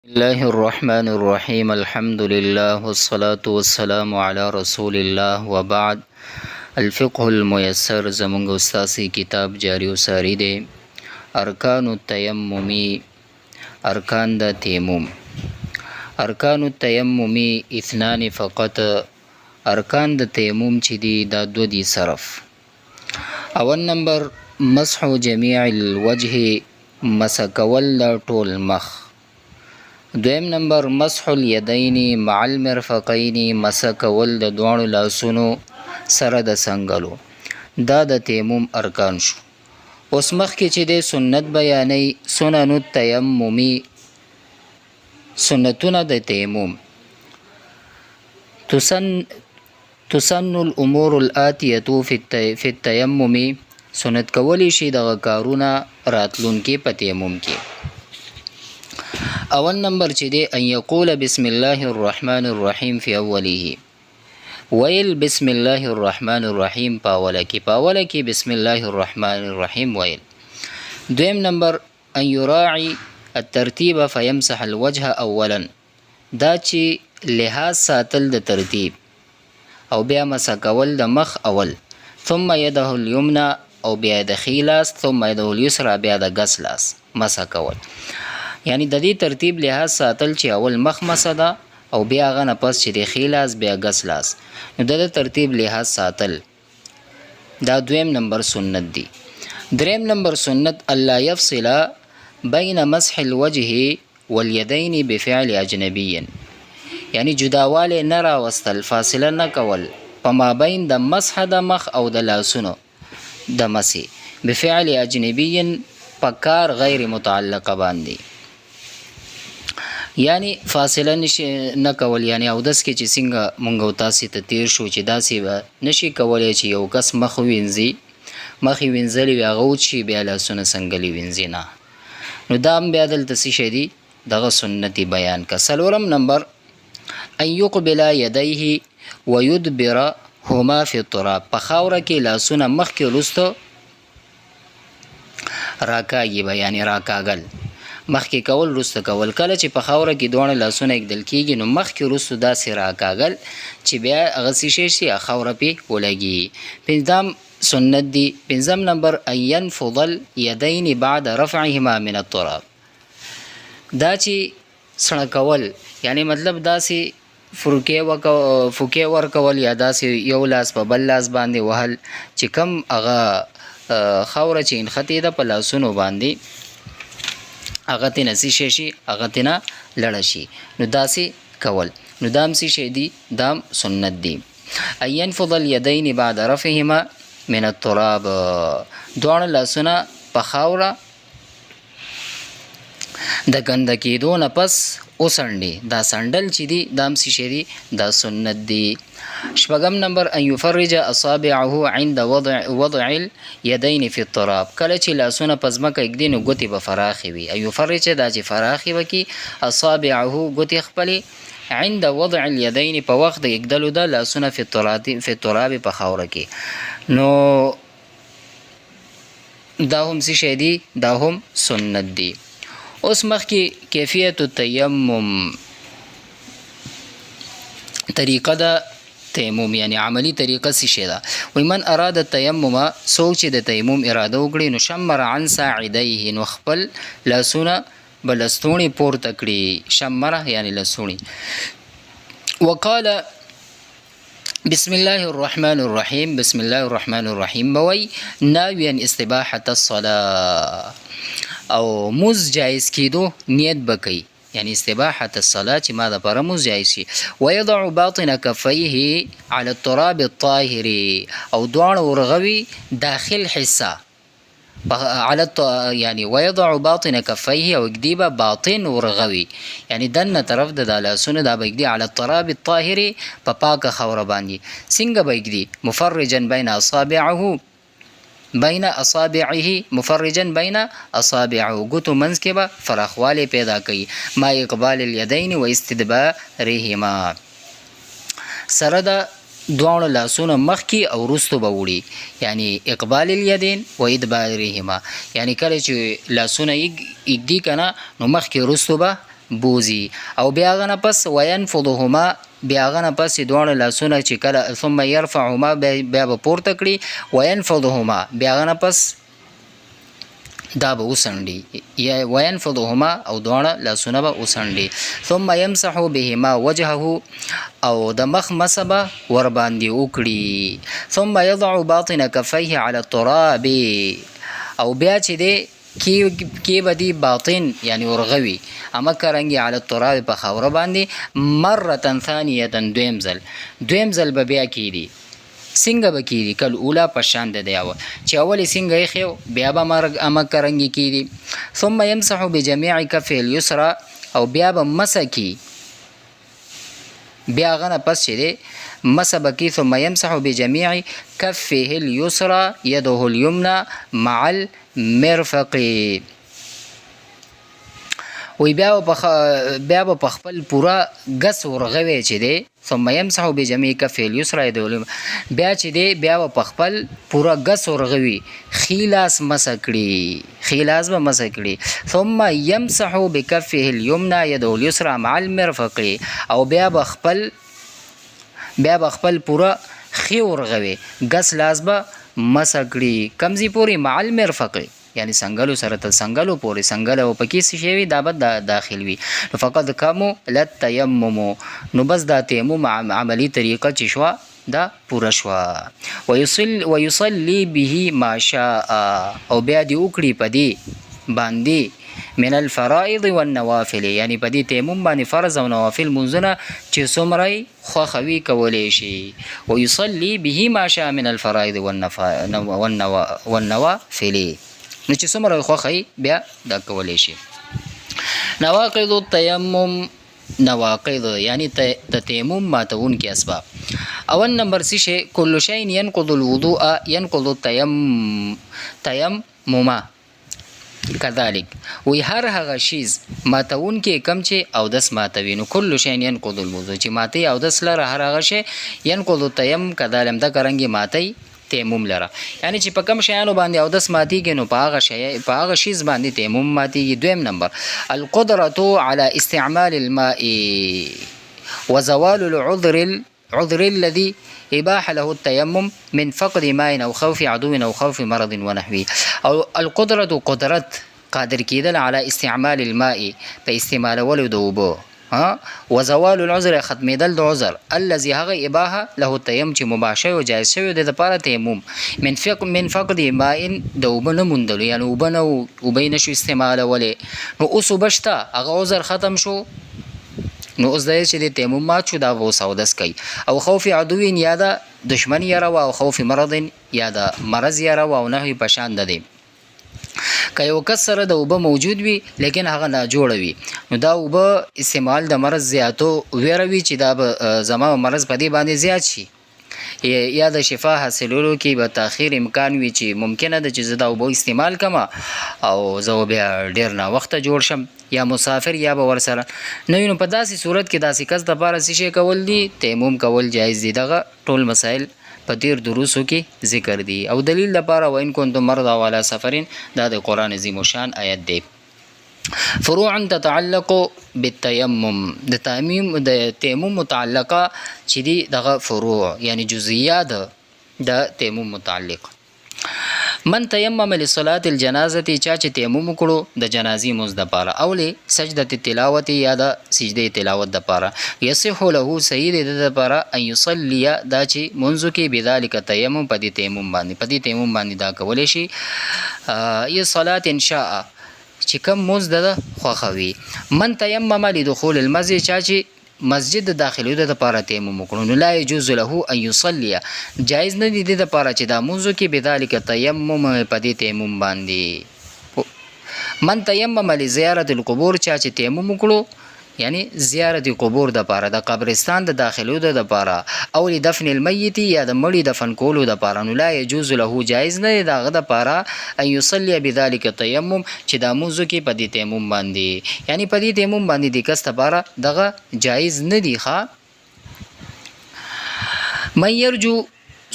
الله الرحمن الرحيم الحمد لله والصلاة والسلام على رسول الله وبعد. الفقه الميسر زمونږ استاسي کتاب جاری وساری دی. ارکان التیممی، ارکان د تیمم. ارکان التیممی اثنان فقط. ارکان د تیمم چې دی دا دو دی صرف. اول نمبر مسح جميع الوجه، مسکول د ټول مخ. دویم نمبر مسح الیدین مع المرفقین، مسکول د دوانو لاسونو سره د سنگلو. دا د تیمم ارکان شو. اوس مخکې چې د سنت بیانې سنن التیممی، سنتونه د تیمم. تسن الامور الاتیه فی التیمم، سنت کولی شي دغه کارونه راتلونکي په تیمم کې. اول نمبر چې دی ان یقول بسم الله الرحمن الرحیم فی اوله، ویل بسم الله الرحمن الرحیم په اوله کې بسم الله الرحمن الرحیم ویل. دویم نمبر ان یراعی الترتیب فیمسح الوجه اولا، دا چې لحاظ ساتل د ترتیب او بیا مسح کول د مخ اول، ثم یده الیمنى او بیا د ښي لاس، ثم یده الیسرى بیا د ګس لاس مسح کول. یعنی د دې ترتیب لحاظ ساتل چې اول مخ مسح ده او بیا هغه نه پس چې د ښي لاس بیا ګس لاس، نو د ترتیب لحاظ ساتل دا دویم نمبر سنت دی. دریم نمبر سنت الله یفصل بین مسح الوجه والیدین بفعل اجنبی، یعنی جداواله نه راوستل، فاصله نه کول په مابین د مسح د مخ او د لاسونو د مسح بفعل اجنبی په کار غیر متعلقه باندې. یعنی فاصله نه کول، یعنی او داس کې چې څنګه مونږ او تاسو ته تیر شو چې داسې به نشي کولای چې یو کس مخ وینځي، مخ وینځلي وي هغه وچی بیا لاسونه څنګه وینځي نه، نو دا هم بیا دلته څه شی دی دغه سنتي بیان کا. څلورم نمبر ان یقبل یدیه ویدبرهما فی التراب، په خاوره کې لاسونه مخکې وروسته راکاږي به، یعنی راکاږل مخکې کول وروسته کول. کله چې په خاوره کې دواړه لاسونه ایږدل کېږي نو مخکې وروسته داسې راکاږل چې بیا هغه څه شي خاوره پې ولګي. پنځم سنت دی. پنځم نمبر ان ینفض الیدین بعد رفعهما من التراب، دا چې سړه کول، یعنی مطلب داسې فوکې ورکول یا داسې یو لاس په بل لاس باندې وهل چې کم هغه خاوره چې انخطې ده په لاسونو باندې هغه تینا څه شي هغه تینا لړه شي، نو داسې کول. نو دام څه شی دی دام سنت دی. ان ینفض الیدین بعد رفعهما من التراب، دواړه لاسونه په خاوره د ګنده کېدو نه پس وسنډي، دا سنډل چې دی دام څه شی دی دا سنت دی. شپږم نمبر ان یفرج اصابعه عند وضع الیدین فی التراب، کله چې لاسونه په ځمکه ایږدي نو ګوتې به فراخې وي. ان یفرج دا چې فراخې وکړي اصابعه ګوتې خپلې عند وضع الیدین په وخت د ایږدلو د لاسونه فی التراب په خاوره کې، نو دا هم څه شی دی دا هم سنت دی. اوس مخکې کیفیت التیمم، طریقه د تیمم یعنی عملی طریقه څه شی ده. وی من اراد التیمم، څوک چې د تیمم اراده وکړي نو شمر عن ساعدیه، نو خپل لاسونه به لستوڼي پورته کړي، شمره یعنی لستوڼي. وقال بسم الله الرحمن الرحیم، بسم الله الرحمن الرحیم بوي ناویا استباحة الصلاة، او موز جایز کېدو نیت بکی، یعنی استباحة الصلاة چې ما د پاره موز جایز شي. ويضع باطن کفیه على التراب الطاهر، او دواړه ورغوي داخل حصه یعنی ويضع باطن کفیه او اږدي به باطن ورغوي، یعنی دنه طرف د لاسونه دا به اږدي على التراب الطاهر په پاکه خاوره باندې. څنګه به اږدي؟ مفرجا بین اصابعه مفرجا بین اصابعه، ګوتو منځ کې به فراخوالی پیدا کوي. ما اقبال الیدین و استدبارهما، سره د دواړو لاسونه مخکې او وروستو به وړي، یعنی اقبال الیدین و ادبارهما، یعنی کله چې لاسونه ایږدي که نه نو مخکې وروستو به بوزي. او بیا هغه نه پس وینفضهما بیا هغه نه پس دواړه لاسونه چې کله ثم يرفعهما بیا به پورته کړي وینفضهما بیا هغه نه پس دا به وسنډي یا وینفضهما او دواړه لاسونه به وسنډي. ثم يمسح بهما وجهه او د مخ مسبه ور باندې وکړي. ثم يضع باطن كفيه على التراب او بیا چې دی کې به دی باطن یعنی ورغوي اما کرنګي على التراب په خاوره باندې مره ثانیه دویم ځل به بیا کیږي څنګه به کیږي کل اوله په شان د دی چې اول څنګه یې خو بیا به مرګ اما کرنګي کیږي. ثم يمسح بجميع كفه اليسرى او بیا به مسکی بیا غنه پس چې دی مسبکی. ثم يمسح بجميع كفه اليسرى يده اليمنى مع المرفق وی بیا په خپل پورا غس ورغوي چې دی. ثم يمسح بجميع كفه اليسرى يده اليمنى بیا چې دی بیا په خپل پورا غس ورغوي خیلاس مسکړي خیلاس به مسکړي. ثم يمسح بكفه اليمنى يده اليسرى مع المرفق او بیا خپل پورا خي ورغوي غس لاس به مسکړي کمزي پوری مع المرفق یعنی سنگلو سره تل سنگلو پورې سنگل او پکې څه شی وي دا به داخل وي. فقط کمو لتیمم نو بس دا تیمم عملی طریقه چې شوا دا پورا شوا. ويصلي به ما شاء او بیا دی وکړي پدی باندې من الفرائض والنوافل یعنی پدی تیمم باندې فرض او نوافل منځونه چې څومره خوخوي کولې شي. ويصلي به ما شاء من الفرائض والنوافل نو چې څومره خوخی بیا دا کولی شي. نواقض التیمم نواقض یعنی د تیمم ماتونکي اسباب. اول نمبر څه شی کل شی ينقض الوضوء ينقض التيمم كذلك وی هر هغه شیز ماتونکي کم چې او دس ماتوي نو کل شی ينقض الوضوء چې ماتي او دس لره هر هغه شی ينقض التيمم كذلك دا کرانګي ماتي تیمم لره یعنی چې په کم شیانو باندې او دس ماتیږي نو په هغه شیز باندې تیمم ماتیږي. دویم نمبر القدرة على استعمال الماء وزوال العذر الذي اباح له التيمم من فقد ماء او خوف عدو او خوف مرض ونحوه. او القدرة قدرت قادر کېدل على استعمال الماء په استعمالولو د اوبو وزوال العذر ختمېدل د عذر الذي هغه اباحه له التيمم چې مباح شوی او جایز شوی د لپاره تیمم من فقد ماء د اوبه نه موندلو یعنی اوبه نشو استعمالولی نو اوس اوبه شته هغه عذر ختم شو نو اوس دی چې د تیمم مات شو دا به اوس اودس کوي. او خوف عدو یا د دشمن یاره او خوف مرض یا د مرض یاره او نحوی په شان ده دی. که یو کس سره د اوبه موجود وي لیکن هغه ناجوړه وي نو دا اوبه استعمال د مرض زیاتو ویره وي چې دا به زما مرض په دې باندې زیات شي یا د شفا حاصلولو کې به تاخیر امکان وي چې ممکنه ده چې زه دا اوبه استعمال کما او زه بیا ډیر نه وخته جوړ شم یا مسافر یا به ورسره نو په داسې صورت کې داسې کس دپاره څه شی کول دي تیمم کول جایز دي. دغه ټول مسایل په تیر دروسو کې ذکر دي. او دلیل لپاره وان کنتم مرضى وعلى سفر دا د قرآن عظیم شان آیت دی. فروع تتعلق بالتيمم د تیمم متعلقه چې دي دغه فروع یعنی جزئیات د تیمم متعلق. من تیمم لصلاة الجنازه چا چې تیمم کړو د جنازي مز د پاره او له سجده التلاوت یا د سجده تلاوت د پاره یصح له سید د پاره ان يصلي دا چې منځ کې بذلک تیمم پدې تیمم باندې دا کولې شي ی صلات ان شاء چې کوم مز د خوخوي. من تیمم لدخول المسجد چا چې مسجد داخلو د لپاره تیمم وکړو نو لا يجوز له ان يصلي جایز نه دي د لپاره چې دا منځو کې بذلک تیمم پدې تیمم باندې. من تیمم لزیارت القبور چا چې تیمم وکړو یعنی زیارت قبور د پاره د قبرستان د داخلو د پاره او لدفن المیت یا د مړي دفن کولو د پاره نو لا يجوز له جایز نه دغه د پاره ان يصلي بذلك تیمم چې د موضوع کې پدې تیمم باندې یعنی پدې تیمم باندې د کس لپاره دغه جایز نه دی ښا. مې يرجو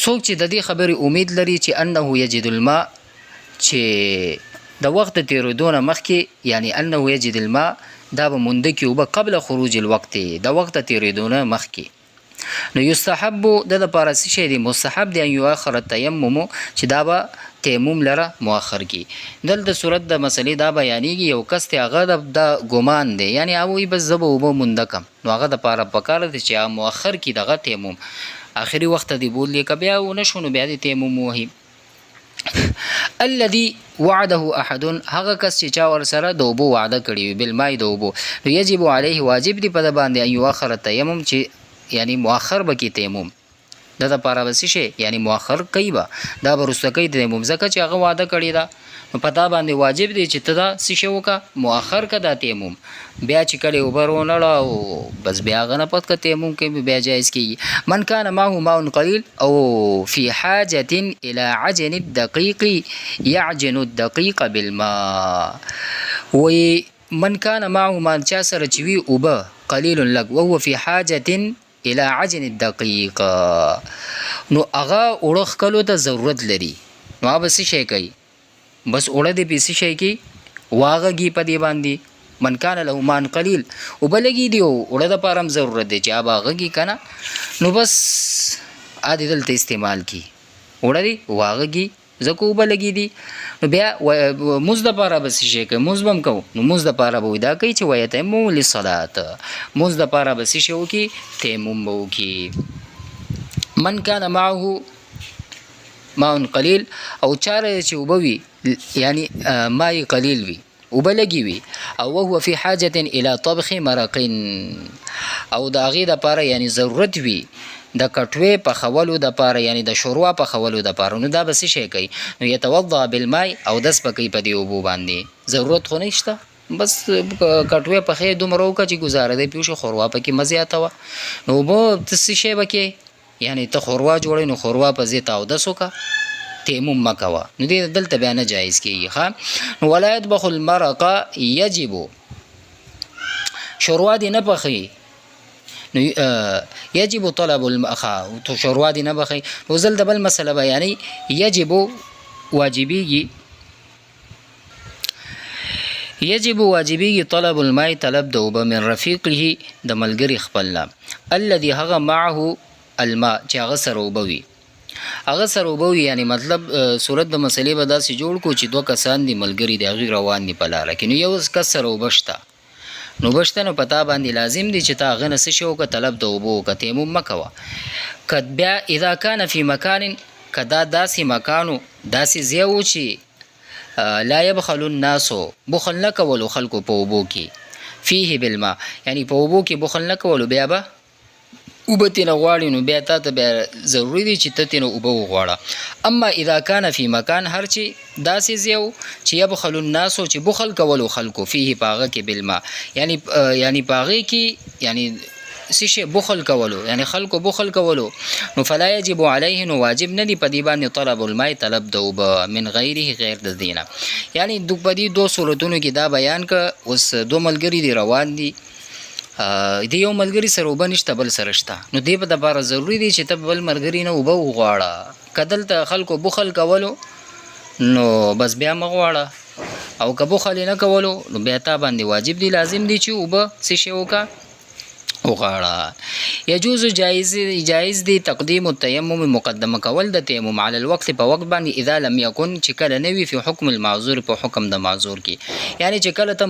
څوک چې د دې خبرې امید لري چې انه یجد الماء چې د وخت تیرودونه مخکې یعنی انه یجد الماء دا به مونده کې اوبه قبل خروج الوقت د وخت تیریدونه مخکې. نو یستحب د لپاره څه شی دی؟ مستحب دی ان یؤخر التیمم چې دا به تیمم لره مؤخر کی. دلته صورت د مسلې دا بیانېږي یو کس ته هغه د ګمان دی یعنی هغه بس زبه اوبه مونده کم نو هغه د لپاره پکار دی چې مؤخر کی دغه تیمم آخري وخت دی بولی ک بیا و نشونو بیا د تیمم وهي. الذي وعده احد هغه کس چې چا ور سره د اوبو وعده کړی وي بل مای د اوبو یجب علیه واجب دی په باندې ان یؤخر التیمم چې یعنی مؤخر بکی تیمم د لپاره وسی شي یعنی مؤخر کوي با دا ورسته کوي تیمم ځکه چې هغه وعده کړی دا نو پتا باندې واجب دی چې تدا سی شو کا مؤخر کا دا تیمم بیا چې کړي وبرونه او بس بیا غنه پد کا تیمم کې بیا جایز کی. من کان معه ماء قليل او فی حاجه الى عجن الدقيق يعجن الدقيق بالماء وی من کان معه ما چا سره چوي اوبه قليل لك وهو في حاجه الى عجن الدقيق نو هغه اورخ کلو ته ضرورت لري نو هغه څه شي کوي بس اوړه دې پیسې شي کی واغږي په دې باندې من کان له مان قلیل او بلګي دی اوړه د پارم ضرورت دی چې هغه غږي کنه نو بس عادي دلته استعمال کی اوړه دی واغږي زکو بلګي دی نو بیا موز د پاره بس شي کوي موز بم کو نو موز د پاره به دا کوي چې وایته مو للصلات موز د پاره بس شي وکي تیمم وکي. من کان معه ماء قلیل او چاره چې وبوي یعنی ماء قلیل وي وبلګي وي او وهو في حاجه الى طبخ مرق او د اغه د پاره یعنی ضرورت وي د کټوي په خولو د پاره یعنی د شوروا په خولو د پاره نو دا بس شي کوي نو يتوضا بالماء او دس پکې په دی وبو باندې ضرورت خو نشته بس کټوي په خې دومره وکړي چې گزاره دی پیوشه خوروا پکې مزه آتا نو بو تس شي بکې یعنی ته خوروا جوړې نو خوروا په زیت او دسو کا تیمم مکوا نو دې دلته بیان جایز کیږي ها. نو ولایت بخل المرق یجب شوروا دی نه بخي نو یجب طلب المخا تو شوروا دی نه بخي نو زل دبل مسله بیانې یجب واجبیږي یجب واجبیږي طلب الماء طلب دوبه من رفیقه د ملګری خپلنا الذي هغه معه الماء چې هغه سره وبوي هغه سره وبوي یعنی مطلب صورت د مسلې به داسې جوړ کو چې دوه کسان دي ملګری دی هغه روان دي په لار کې نو یو کس سره وبشتا نو بشته نو پتا باندې لازم دي چې تا غنه څه شو که طلب د وبو که تیمم مکوا کد بیا اذا کان فی مکان کدا داسې مکانو داسې زیو چې لا يبخل الناس بخل نکولو خلکو په وبو کې فيه بالماء یعنی په وبو کې بخل نکولو بیا به وبتنه غواړي نو بیا ته بیا ضروری دي چې ته تنه وبو غواړه. اما اذا کان فی مکان هر چی داسې زیو چې يبخل الناس چې بخل کولو خلکو فيه پاغه کې بالماء یعنی پاغه کې یعنی سیشه بخل کولو یعنی خلکو بخل کولو نو فلا یجب علیه نو واجب ندی په دی باندې طلب الماء طلب دوب من غیره غیر د دینه یعنی دو بدی دو صورتونو کې دا بیان ک اوس دو ملګری دی روان دي دی یو ملګری سره وبنشته بل سره شته نو دی په لپاره ضروری دی چې ته بل ملګری نه وبو غواړه کدل ته خلکو بخل کولو نو بس بیا مغواړه او که بخل نه کولو نو بیا تا باندې واجب دی لازم دی چې وب څه شی وکا وغاړه. يجوز جائز دی تقدیم التیمم مقدمه کول د تیمم علی الوقت په وخت باندې اذا لم یکن چې کله نوی په حکم المعذور په حکم د معذور کې یعنی چې کله ته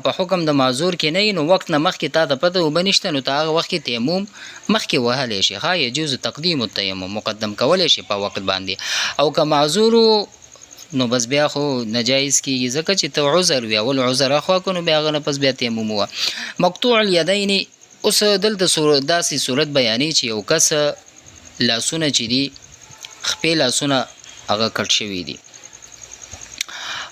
په حکم د معذور کې نه نو وخت نه مخکې تا د پته وبنشته نو تا هغه وخت کې تیمم مخکې وهلی شي ها يجوز تقدیم التیمم مقدم کول شي په وخت باندې او که معذور نو بس بیا خو نجایز کیږي ځکه چې ته عذر وي او العذر اخوا کو نو بیا غنه پس بیا تیمم و مقطوع الیدین. اوس دلته داسې صورت بیانې چې یو کس لاسونه چې دي خپې لاسونه هغه کټ شوي دي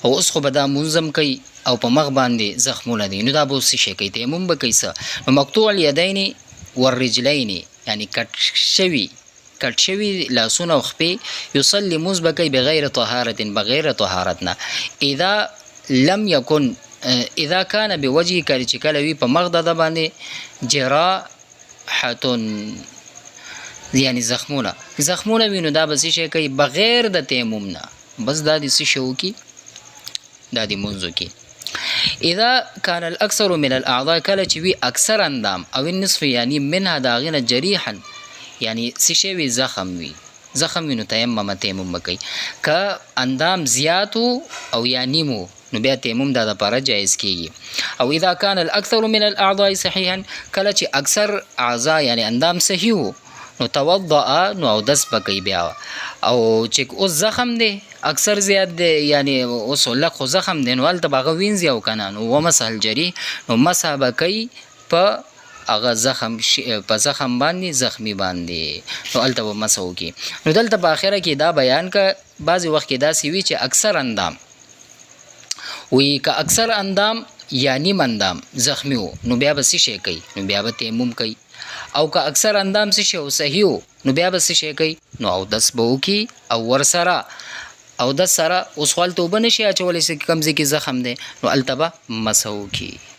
او اوس خو به دا منظم کوي او په مخ باندې زخمونه دي نو دا به څه شی کوي تیمم به کوي څه نو مقطوع الیدین والرجلین یعنی کټ شوي لاسونه او خپې یصلي مونځ به کوي بغیر طهارت بغیر طهارتنا اذا لم یکن اذا کان بوجهی کله چې کله وي په مخ د باندې جراحتون یعنی زخمونه وینو دا به څه شي کوي بغیر د تیمم نه بس دا د څه شو کی دا د منځو کی اذا كان الاكثر من الاعضاء کله چې وی اکثر اندام او النصف یعنی منها داغنه جریحا یعنی څه وی زخم وی زخم وینو تیمم مکي که اندام زیاتو او یا نیمو نو بیا تیمم دا لپاره جایز کیږي او اذا كان الاكثر من الاعضاء صحيحا کله چې اکثر اعضاء یعنی اندام صحیح وو نو توضأ نو او دس بکی بیا او چې اوس زخم دی اکثر زیات دی یعنی اوس لک خو زخم دی نو هلته به هغه وینځي او که نه نو ومسح الجریح نو مسح به کوي په هغه زخم په زخم باندې زخمی باندې نو هلته به مسح وکړي نو دلته په آخره کې دا بیان که بعضې وخت کې داسې وي چې اکثر اندام وی که اکثر اندام یا نیم اندام زخمی وو نو بیا به څه شی کوي نو بیا به تیمم کوي او که اکثر اندام څه شی صحیح وو نو بیا به څه شی کوي نو اودس به وکړي او ورسره اودس سره اوس خو هلته اوبه نشي اچولی چې کوم ځای کې زخم دی نو هلته به مسح وکړي